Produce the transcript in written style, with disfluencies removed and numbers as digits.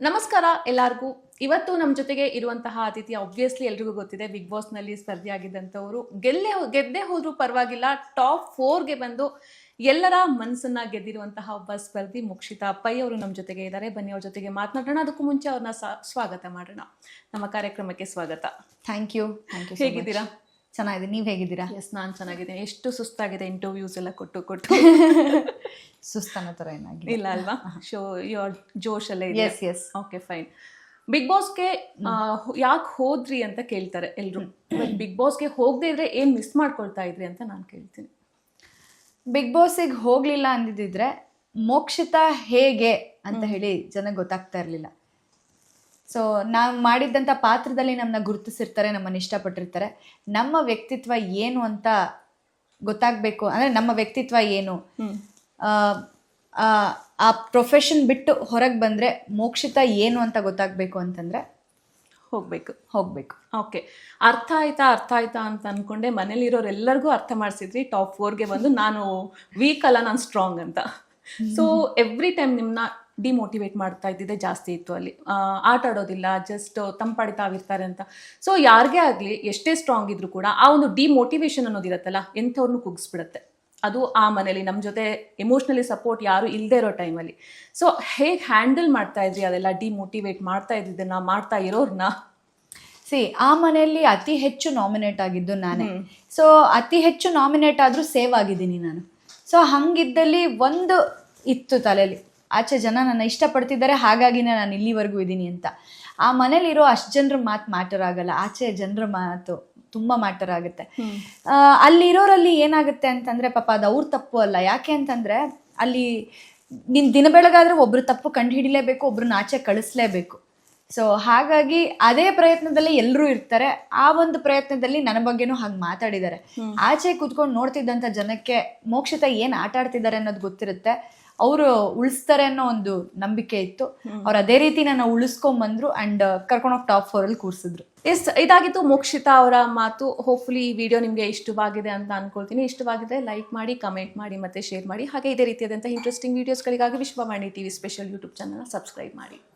ನಮಸ್ಕಾರ ಎಲ್ಲರಿಗೂ. ಇವತ್ತು ನಮ್ಮ ಜೊತೆಗೆ ಇರುವಂತಹ ಅತಿಥಿ ಆಬ್ವಿಯಸ್ಲಿ ಎಲ್ರಿಗೂ ಗೊತ್ತಿದೆ, ಬಿಗ್ ಬಾಸ್ನಲ್ಲಿ ಸ್ಪರ್ಧಿಯಾಗಿದ್ದಂಥವರು. ಗೆದ್ದೇ ಹೋದ್ರೂ ಪರವಾಗಿಲ್ಲ, ಟಾಪ್ 4ಗೆ ಬಂದು ಎಲ್ಲರ ಮನಸ್ಸನ್ನ ಗೆದ್ದಿರುವಂತಹ ಒಬ್ಬ ಸ್ಪರ್ಧಿ ಮೋಕ್ಷಿತಾ ಪೈ ಅವರು ನಮ್ಮ ಜೊತೆಗೆ ಇದ್ದಾರೆ. ಬನ್ನಿ ಅವ್ರ ಜೊತೆಗೆ ಮಾತನಾಡೋಣ. ಅದಕ್ಕೂ ಮುಂಚೆ ಅವ್ರನ್ನ ಸ್ವಾಗತ ಮಾಡೋಣ. ನಮ್ಮ ಕಾರ್ಯಕ್ರಮಕ್ಕೆ ಸ್ವಾಗತ. Thank you. ಹೇಗಿದ್ದೀರಾ? ಚೆನ್ನಾಗಿದೆ, ನೀವು ಹೇಗಿದ್ದೀರಾ? ಎಸ್, ನಾನು ಚೆನ್ನಾಗಿದ್ದೀನಿ. ಎಷ್ಟು ಸುಸ್ತಾಗಿದೆ ಇಂಟರ್ವ್ಯೂಸ್ ಎಲ್ಲ ಕೊಟ್ಟು ಸುಸ್ತನ ಥರ ಏನಾಗಿ ಇಲ್ಲ ಅಲ್ವಾ? ಯೋರ್ ಜೋಶಲ್ಲೇ ಇದೆ. Yes yes. Okay, fine. Big ಬಾಸ್ಗೆ ಯಾಕೆ ಹೋದ್ರಿ ಅಂತ ಕೇಳ್ತಾರೆ ಎಲ್ರು. ಬಿಗ್ ಬಾಸ್ಗೆ ಹೋಗದೆ ಇದ್ರೆ ಏನ್ ಮಿಸ್ ಮಾಡ್ಕೊಳ್ತಾ ಇದ್ರಿ ಅಂತ ನಾನು ಕೇಳ್ತೀನಿ. ಬಿಗ್ ಬಾಸಿಗೆ ಹೋಗ್ಲಿಲ್ಲ ಅಂದಿದ್ರೆ ಮೋಕ್ಷಿತಾ ಹೇಗೆ ಅಂತ ಹೇಳಿ ಜನಕ್ಕೆ ಗೊತ್ತಾಗ್ತಾ ಇರಲಿಲ್ಲ. ಸೊ ನಾವು ಮಾಡಿದ್ದಂಥ ಪಾತ್ರದಲ್ಲಿ ನಮ್ಮನ್ನ ಗುರುತಿಸಿರ್ತಾರೆ, ನಮ್ಮನ್ನು ಇಷ್ಟಪಟ್ಟಿರ್ತಾರೆ. ನಮ್ಮ ವ್ಯಕ್ತಿತ್ವ ಏನು ಅಂತ ಗೊತ್ತಾಗಬೇಕು ಅಂದರೆ ನಮ್ಮ ವ್ಯಕ್ತಿತ್ವ ಏನು, ಆ ಪ್ರೊಫೆಷನ್ ಬಿಟ್ಟು ಹೊರಗೆ ಬಂದರೆ ಮೋಕ್ಷಿತಾ ಏನು ಅಂತ ಗೊತ್ತಾಗಬೇಕು ಅಂತಂದರೆ ಹೋಗ್ಬೇಕು. ಓಕೆ, ಅರ್ಥ ಆಯ್ತಾ ಅಂತ ಅನ್ಕೊಂಡೆ ಮನೇಲಿರೋರೆಲ್ಲರಿಗೂ ಅರ್ಥ ಮಾಡಿಸಿದ್ರಿ. ಟಾಪ್ 4ಗೆ ಬಂದು ನಾನು ವೀಕ್ ಅಲ್ಲ, ನಾನು ಸ್ಟ್ರಾಂಗ್ ಅಂತ. ಸೊ ಎವ್ರಿ ಟೈಮ್ ನಿಮ್ಮನ್ನ ಡಿಮೋಟಿವೇಟ್ ಮಾಡ್ತಾ ಇದ್ದಿದ್ದೆ ಜಾಸ್ತಿ ಇತ್ತು ಅಲ್ಲಿ. ಆಟ ಆಡೋದಿಲ್ಲ, ಜಸ್ಟ್ ತಂಪಾಡಿ ತಾವಿರ್ತಾರೆ ಅಂತ. ಸೊ ಯಾರಿಗೇ ಆಗಲಿ, ಎಷ್ಟೇ ಸ್ಟ್ರಾಂಗ್ ಇದ್ರು ಕೂಡ ಆ ಒಂದು ಡಿಮೋಟಿವೇಶನ್ ಅನ್ನೋದಿರತ್ತಲ್ಲ, ಎಂಥವ್ರನ್ನೂ ಕುಗ್ಸ್ಬಿಡತ್ತೆ. ಅದು ಆ ಮನೇಲಿ ನಮ್ಮ ಜೊತೆ ಎಮೋಷ್ನಲಿ ಸಪೋರ್ಟ್ ಯಾರು ಇಲ್ಲದೆ ಇರೋ ಟೈಮಲ್ಲಿ. ಸೊ ಹೇಗೆ ಹ್ಯಾಂಡಲ್ ಮಾಡ್ತಾ ಇದ್ರಿ ಅದೆಲ್ಲ ಡಿಮೋಟಿವೇಟ್ ಮಾಡ್ತಾ ಇದ್ದಿದ್ದನ್ನ, ಮಾಡ್ತಾ ಇರೋರ್ನ? ಆ ಮನೆಯಲ್ಲಿ ಅತಿ ಹೆಚ್ಚು ನಾಮಿನೇಟ್ ಆಗಿದ್ದು ನಾನೇ. ಸೊ ಅತಿ ಹೆಚ್ಚು ನಾಮಿನೇಟ್ ಆದರೂ ಸೇವ್ ಆಗಿದ್ದೀನಿ ನಾನು. ಸೊ ಹಂಗಿದ್ದಲ್ಲಿ ಒಂದು ಇತ್ತು ತಲೆಯಲ್ಲಿ, ಆಚೆ ಜನ ನನ್ನ ಇಷ್ಟಪಡ್ತಿದ್ದಾರೆ, ಹಾಗಾಗಿನೇ ನಾನು ಇಲ್ಲಿವರೆಗೂ ಇದ್ದೀನಿ ಅಂತ. ಆ ಮನೇಲಿರೋ ಅಷ್ಟು ಜನರ ಮಾತು ಮ್ಯಾಟರ್ ಆಗಲ್ಲ, ಆಚೆ ಜನರ ಮಾತು ತುಂಬ ಮ್ಯಾಟರ್ ಆಗುತ್ತೆ. ಅಲ್ಲಿರೋರಲ್ಲಿ ಏನಾಗುತ್ತೆ ಅಂತಂದರೆ, ಪಾಪ ಅದು ಅವ್ರ ತಪ್ಪು ಅಲ್ಲ. ಯಾಕೆ ಅಂತಂದರೆ ಅಲ್ಲಿ ನಿನ್ನ ದಿನ ಬೆಳಗಾದ್ರೆ ಒಬ್ರು ತಪ್ಪು ಕಂಡು ಹಿಡಿಲೇಬೇಕು, ಒಬ್ರನ್ನ ಆಚೆ ಕಳಿಸ್ಲೇಬೇಕು. ಸೊ ಹಾಗಾಗಿ ಅದೇ ಪ್ರಯತ್ನದಲ್ಲಿ ಎಲ್ಲರೂ ಇರ್ತಾರೆ. ಆ ಒಂದು ಪ್ರಯತ್ನದಲ್ಲಿ ನನ್ನ ಬಗ್ಗೆನೂ ಹಾಗೆ ಮಾತಾಡಿದ್ದಾರೆ. ಆಚೆ ಕೂತ್ಕೊಂಡು ನೋಡ್ತಿದ್ದಂಥ ಜನಕ್ಕೆ ಮೋಕ್ಷಿತಾ ಏನು ಆಟ ಆಡ್ತಿದ್ದಾರೆ ಅನ್ನೋದು ಗೊತ್ತಿರುತ್ತೆ, ಅವರು ಉಳಿಸ್ತಾರೆ ಅನ್ನೋ ಒಂದು ನಂಬಿಕೆ ಇತ್ತು. ಅವ್ರು ಅದೇ ರೀತಿ ನನ್ನ ಉಳಿಸ್ಕೊಂಬಂದ್ರು ಅಂಡ್ ಕರ್ಕೊಂಡೋಗಿ ಟಾಪ್ 4ಅಲ್ಲಿ ಕೂರಿಸಿದ್ರು. ಎಸ್, ಇದಾಗಿತ್ತು ಮೋಕ್ಷಿತಾ ಅವರ ಮಾತು. ಹೋಪ್ಫುಲಿ ಈ ವಿಡಿಯೋ ನಿಮಗೆ ಇಷ್ಟವಾಗಿದೆ ಅಂತ ಅನ್ಕೊಳ್ತೀನಿ. ಇಷ್ಟವಾಗಿದೆ ಲೈಕ್ ಮಾಡಿ, ಕಮೆಂಟ್ ಮಾಡಿ, ಮತ್ತೆ ಶೇರ್ ಮಾಡಿ. ಹಾಗೆ ಇದೇ ರೀತಿಯಾದಂಥ ಇಂಟ್ರೆಸ್ಟಿಂಗ್ ವಿಡಿಯೋಸ್ಗಳಿಗಾಗಿ ವಿಶ್ವವಾಣಿ ಟಿವಿ ಸ್ಪೆಷಲ್ ಯೂಟ್ಯೂಬ್ ಚಾನಲ್ನ ಸಬ್ಸ್ಕ್ರೈಬ್ ಮಾಡಿ.